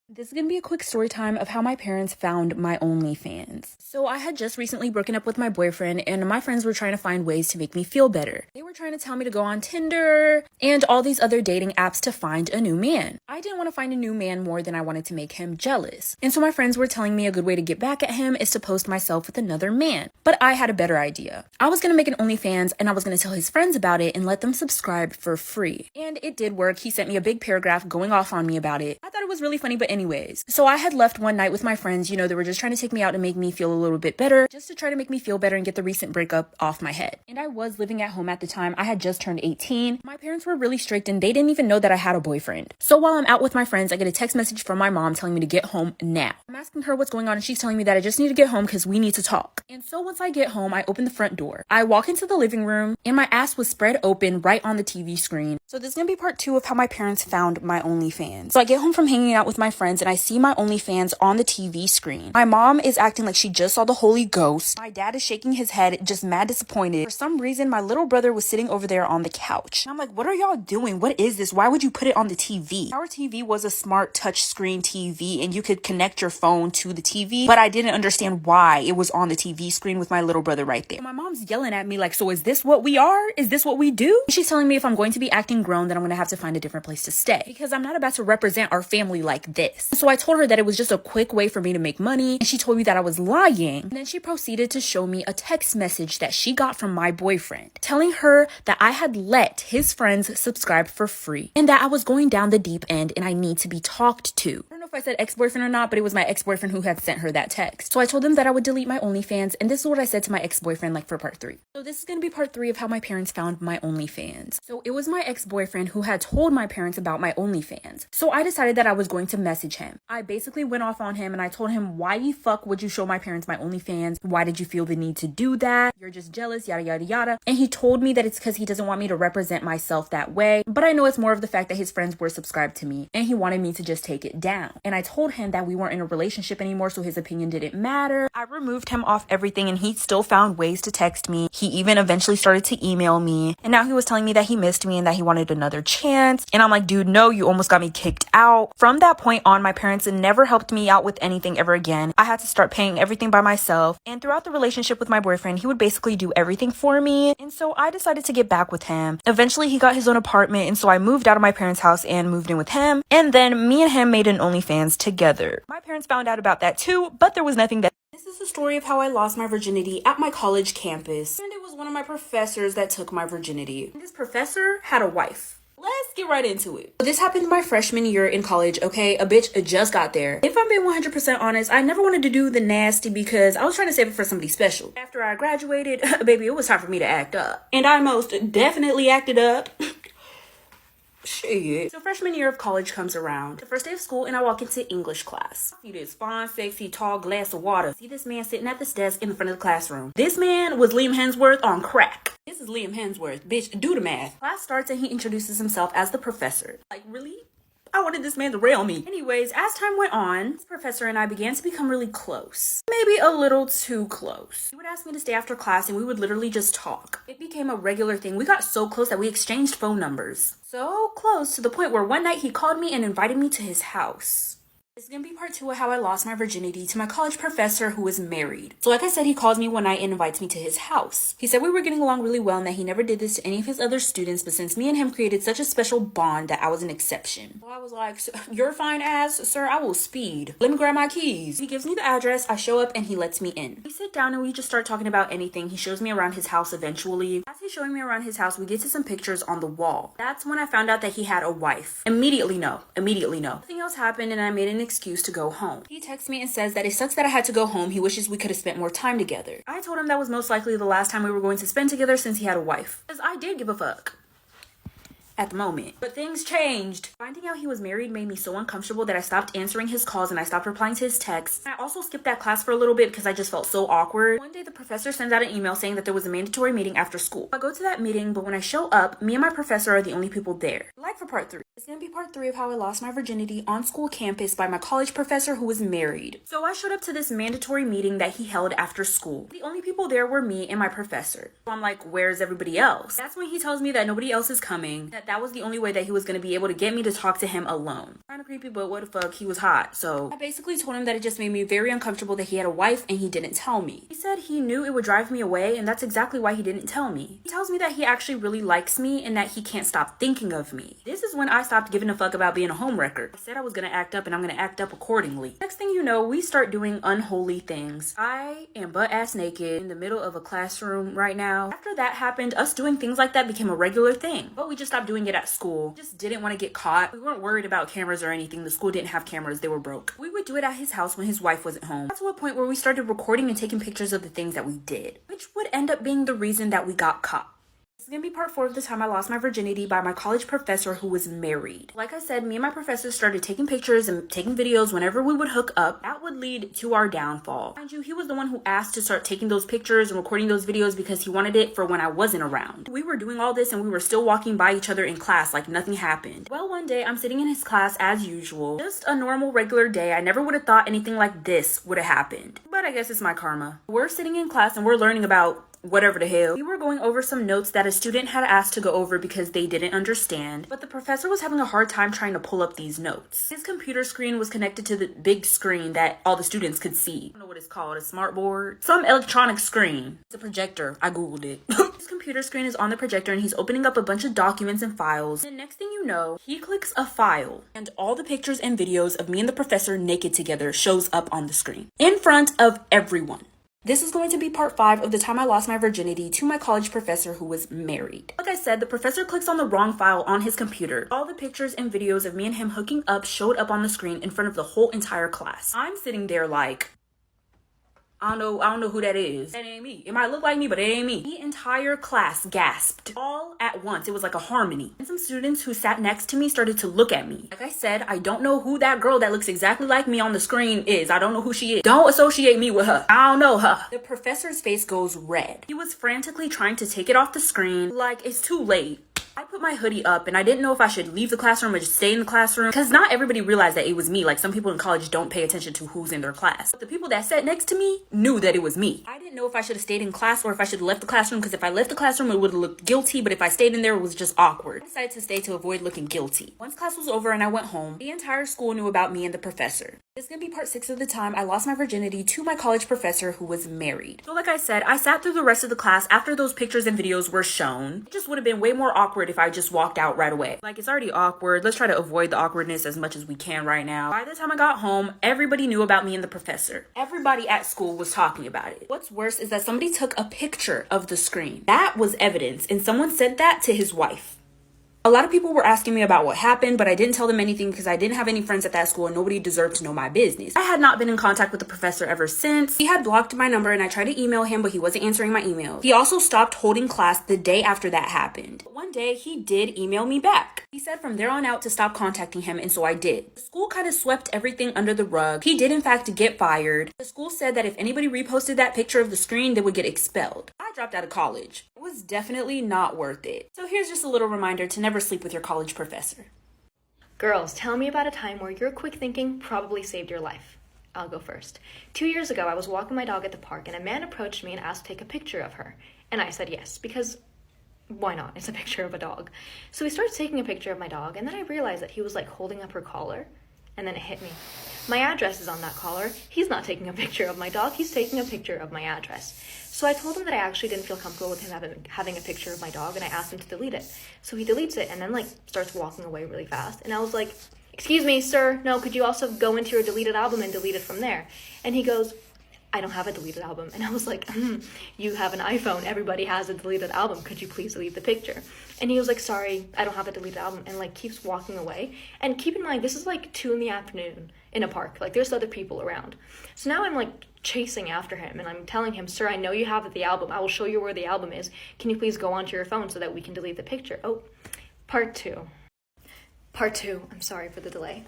This is going to be a quick story time of how my parents found my OnlyFans. So I had just recently broken up with my boyfriend and my friends were trying to find ways to make me feel better. They were trying to tell me to go on Tinder and all these other dating apps to find a new man. I didn't want to find a new man more than I wanted to make him jealous. And so my friends were telling me a good way to get back at him is to post myself with another man. But I had a better idea. I was going to make an OnlyFans and I was going to tell his friends about it and let them subscribe for free. And it did work. He sent me a big paragraph going off on me about it. I thought it was really funny, but anyways, so I had left one night with my friends. They were just trying to take me out to make me feel a little bit better, just to try to make me feel better and get the recent breakup off my head. And I was living at home at the time. I had just turned 18. My parents were really strict and they didn't even know that I had a boyfriend. So while I'm out with my friends, I get a text message from my mom telling me to get home now. I'm asking her what's going on and she's telling me that I just need to get home because we need to talk. And so once I get home, I open the front door. I walk into the living room and my ass was spread open right on the TV screen. So this is going to be part 2 of how my parents found my OnlyFans. So I get home from hanging out with my friends and I see my OnlyFans on the TV screen. My mom is acting like she just saw the Holy Ghost. My dad is shaking his head, just mad disappointed. For some reason, my little brother was sitting over there on the couch. And I'm like, what are y'all doing? What is this? Why would you put it on the TV? Our TV was a smart touchscreen TV and you could connect your phone to the TV, but I didn't understand why it was on the TV screen with my little brother right there. My mom's yelling at me like, so is this what we are? Is this what we do? She's telling me if I'm going to be acting grown, then I'm going to have to find a different place to stay because I'm not about to represent our family like this. So I told her that it was just a quick way for me to make money and she told me that I was lying. And then she proceeded to show me a text message that she got from my boyfriend telling her that I had let his friends subscribe for free and that I was going down the deep end and I need to be talked to. I don't know if I said ex-boyfriend or not, but it was my ex-boyfriend who had sent her that text. So I told him that I would delete my OnlyFans and this is what I said to my ex-boyfriend like for part 3. So this is going to be part 3 of how my parents found my OnlyFans. So it was my ex-boyfriend who had told my parents about my OnlyFans. So I decided that I was going to message him. I basically went off on him and I told him, why the fuck would you show my parents my OnlyFans? Why did you feel the need to do that? You're just jealous, yada, yada, yada. And he told me that it's because he doesn't want me to represent myself that way. But I know it's more of the fact that his friends were subscribed to me and he wanted me to just take it down. And I told him that we weren't in a relationship anymore, so his opinion didn't matter. I removed him off everything and he still found ways to text me. He even eventually started to email me. And now he was telling me that he missed me and that he wanted another chance. And I'm like, dude, no, you almost got me kicked out. From that point on, my parents never helped me out with anything ever again. I had to start paying everything by myself. And throughout the relationship with my boyfriend, he would basically do everything for me. And so I decided to get back with him. Eventually, he got his own apartment. And so I moved out of my parents' house and moved in with him. And then me and him made an OnlyFans together. My parents found out about that too, but there was nothing that... This is the story of how I lost my virginity at my college campus. And it was one of my professors that took my virginity. This professor had a wife. Let's get right into it. This happened my freshman year in college, okay? A bitch just got there. If I'm being 100% honest, I never wanted to do the nasty because I was trying to save it for somebody special. After I graduated, baby, it was time for me to act up. And I most definitely acted up. Shit. So freshman year of college comes around. The first day of school and I walk into English class. See this fine, sexy, tall glass of water. See this man sitting at this desk in the front of the classroom. This man was Liam Hemsworth on crack. This is Liam Hemsworth. Bitch, do the math. Class starts and he introduces himself as the professor. Like, really? I wanted this man to rail me. Anyways, as time went on, this professor and I began to become really close. Maybe a little too close. He would ask me to stay after class and we would literally just talk. It became a regular thing. We got so close that we exchanged phone numbers. So close to the point where one night he called me and invited me to his house. This is going to be part 2 of how I lost my virginity to my college professor who was married. So like I said, he calls me one night and invites me to his house. He said we were getting along really well and that he never did this to any of his other students, but since me and him created such a special bond that I was an exception. So I was like, your fine ass, sir, I will speed. Let me grab my keys. He gives me the address, I show up and he lets me in. We sit down and we just start talking about anything. He shows me around his house eventually. As he's showing me around his house, we get to some pictures on the wall. That's when I found out that he had a wife. Immediately no. Nothing else happened and I made an excuse to go home. He texts me and says that it sucks that I had to go home. He wishes we could have spent more time together. I told him that was most likely the last time we were going to spend together since he had a wife. Because I did give a fuck. At the moment. But things changed. Finding out he was married made me so uncomfortable that I stopped answering his calls and I stopped replying to his texts. I also skipped that class for a little bit because I just felt so awkward. One day the professor sends out an email saying that there was a mandatory meeting after school. I go to that meeting, but when I show up, me and my professor are the only people there. Like for part 3. It's gonna be part 3 of how I lost my virginity on school campus by my college professor who was married. So I showed up to this mandatory meeting that he held after school. The only people there were me and my professor. So I'm like, where's everybody else? That's when he tells me that nobody else is coming, that that was the only way that he was going to be able to get me to talk to him alone. Kind of creepy, but what the fuck, he was hot. So I basically told him that it just made me very uncomfortable that he had a wife and he didn't tell me. He said he knew it would drive me away, and that's exactly why he didn't tell me. He tells me that he actually really likes me and that he can't stop thinking of me. This is when I stopped giving a fuck about being a homewrecker. I said I was going to act up, and I'm going to act up accordingly. Next thing you know, we start doing unholy things. I am butt ass naked in the middle of a classroom right now. After that happened, us doing things like that became a regular thing, but we just stopped doing it at school. Just didn't want to get caught. We weren't worried about cameras or anything. The school didn't have cameras, they were broke. We would do it at his house when his wife wasn't home. Got to a point where we started recording and taking pictures of the things that we did, which would end up being the reason that we got caught. This is gonna be part 4 of the time I lost my virginity by my college professor who was married. Like I said, me and my professor started taking pictures and taking videos whenever we would hook up. That would lead to our downfall. Mind you, he was the one who asked to start taking those pictures and recording those videos because he wanted it for when I wasn't around. We were doing all this and we were still walking by each other in class like nothing happened. Well, one day I'm sitting in his class as usual. Just a normal regular day. I never would have thought anything like this would have happened. But I guess it's my karma. We're sitting in class and we're learning about whatever the hell. We were going over some notes that a student had asked to go over because they didn't understand, but the professor was having a hard time trying to pull up these notes. His computer screen was connected to the big screen that all the students could see. I don't know what it's called, a smart board? Some electronic screen. It's a projector. I googled it. His computer screen is on the projector and he's opening up a bunch of documents and files. And next thing you know, he clicks a file and all the pictures and videos of me and the professor naked together shows up on the screen in front of everyone. This is going to be part 5 of the time I lost my virginity to my college professor who was married. Like I said, the professor clicks on the wrong file on his computer. All the pictures and videos of me and him hooking up showed up on the screen in front of the whole entire class. I'm sitting there like, I don't know who that is. That ain't me. It might look like me, but it ain't me. The entire class gasped all at once. It was like a harmony. And some students who sat next to me started to look at me. Like I said, I don't know who that girl that looks exactly like me on the screen is. I don't know who she is. Don't associate me with her. I don't know her. The professor's face goes red. He was frantically trying to take it off the screen. Like, it's too late. I put my hoodie up and I didn't know if I should leave the classroom or just stay in the classroom because not everybody realized that it was me. Like, some people in college don't pay attention to who's in their class. But the people that sat next to me knew that it was me. I didn't know if I should have stayed in class or if I should have left the classroom because if I left the classroom it would have looked guilty, but if I stayed in there it was just awkward. I decided to stay to avoid looking guilty. Once class was over and I went home, the entire school knew about me and the professor. This is gonna be part 6 of the time I lost my virginity to my college professor who was married. So like I said, I sat through the rest of the class after those pictures and videos were shown. It just would have been way more awkward if I just walked out right away. Like, it's already awkward. Let's try to avoid the awkwardness as much as we can right now. By the time I got home, everybody knew about me and the professor. Everybody at school was talking about it. What's worse is that somebody took a picture of the screen. That was evidence, and someone sent that to his wife. A lot of people were asking me about what happened, but I didn't tell them anything because I didn't have any friends at that school and nobody deserved to know my business. I had not been in contact with the professor ever since. He had blocked my number and I tried to email him, but he wasn't answering my email. He also stopped holding class the day after that happened. But one day he did email me back. He said from there on out to stop contacting him, and so I did. The school kind of swept everything under the rug. He did in fact get fired. The school said that if anybody reposted that picture of the screen, they would get expelled. I dropped out of college. It was definitely not worth it. So here's just a little reminder to never sleep with your college professor. Girls, tell me about a time where your quick thinking probably saved your life. I'll go first. 2 years ago, I was walking my dog at the park and a man approached me and asked to take a picture of her. And I said yes, because why not? It's a picture of a dog. So he starts taking a picture of my dog, and then I realized that he was like holding up her collar, and then it hit me. My address is on that collar. He's not taking a picture of my dog, he's taking a picture of my address. So I told him that I actually didn't feel comfortable with him having a picture of my dog, and I asked him to delete it. So he deletes it and then like starts walking away really fast. And I was like, "Excuse me, sir, no, could you also go into your deleted album and delete it from there?" And he goes, "I don't have a deleted album." And I was like, "You have an iPhone, everybody has a deleted album, could you please delete the picture?" And he was like, "Sorry, I don't have a deleted album," and like keeps walking away. And keep in mind, this is like 2 PM in a park, like there's other people around. So now I'm like chasing after him and I'm telling him, "Sir, I know you have the album, I will show you where the album is, can you please go onto your phone so that we can delete the picture?" Oh, part two, I'm sorry for the delay.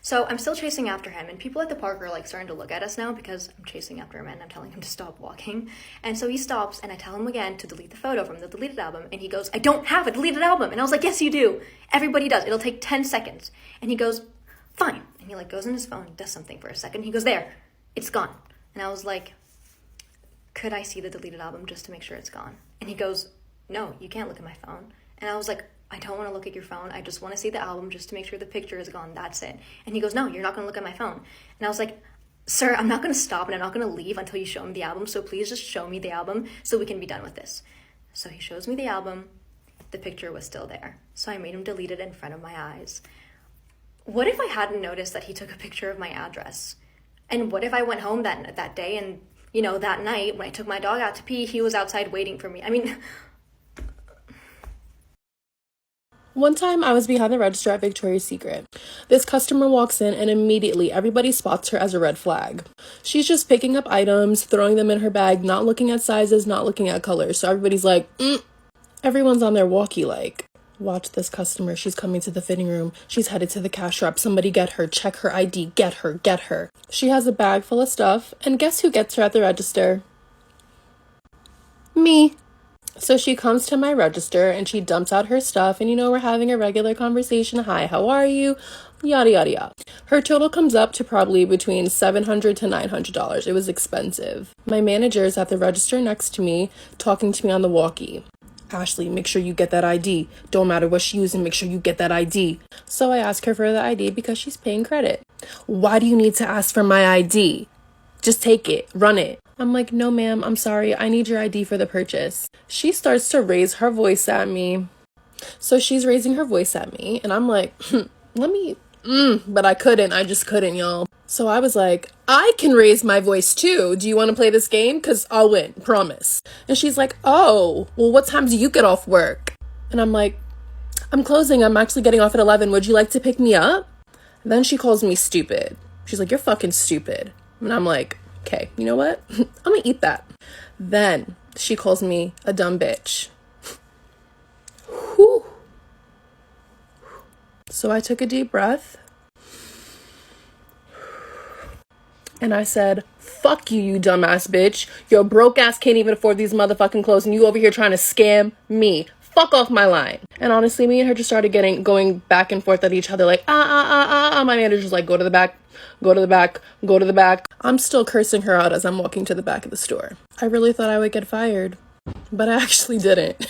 So I'm still chasing after him, and people at the park are like starting to look at us now because I'm chasing after him and I'm telling him to stop walking. And so he stops and I tell him again to delete the photo from the deleted album, and he goes, "I don't have a deleted album." And I was like, "Yes, you do. Everybody does. It'll take 10 seconds. And he goes, "Fine." And he like goes in his phone, does something for a second. He goes, "There, it's gone." And I was like, "Could I see the deleted album just to make sure it's gone?" And he goes, "No, you can't look at my phone." And I was like, I don't want to look at your phone. I just want to see the album just to make sure the picture is gone. That's it. And he goes, no, you're not going to look at my phone. And I was like, sir, I'm not going to stop and I'm not going to leave until you show me the album. So please just show me the album so we can be done with this. So he shows me the album. The picture was still there. So I made him delete it in front of my eyes. What if I hadn't noticed that he took a picture of my address? And what if I went home that day and, that night when I took my dog out to pee, he was outside waiting for me? I mean... One time I was behind the register at Victoria's Secret. This customer walks in and immediately everybody spots her as a red flag. She's just picking up items, throwing them in her bag, not looking at sizes, not looking at colors. So everybody's like, Everyone's on their walkie like, watch this customer. She's coming to the fitting room. She's headed to the cash wrap. Somebody get her. Check her ID. Get her. Get her. She has a bag full of stuff. And guess who gets her at the register? Me. So she comes to my register and she dumps out her stuff and we're having a regular conversation. Hi, how are you? Yada, yada, yada. Her total comes up to probably between $700 to $900. It was expensive. My manager is at the register next to me talking to me on the walkie. Ashley, make sure you get that ID. Don't matter what she using, make sure you get that ID. So I ask her for the ID because she's paying credit. Why do you need to ask for my ID? Just take it, run it. I'm like, no, ma'am, I'm sorry. I need your ID for the purchase. She starts to raise her voice at me. So she's raising her voice at me. And I'm like, but I couldn't. I just couldn't, y'all. So I was like, I can raise my voice too. Do you want to play this game? Because I'll win, promise. And she's like, oh, well, what time do you get off work? And I'm like, I'm closing. I'm actually getting off at 11. Would you like to pick me up? And then she calls me stupid. She's like, you're fucking stupid. And I'm like, okay, you know what? I'm gonna eat that. Then she calls me a dumb bitch. Whew. So I took a deep breath. And I said, fuck you, you dumbass bitch. Your broke ass can't even afford these motherfucking clothes and you over here trying to scam me. Fuck off my line. And honestly, me and her just started going back and forth at each other like, My manager's like, go to the back, go to the back, go to the back. I'm still cursing her out as I'm walking to the back of the store. I really thought I would get fired, but I actually didn't.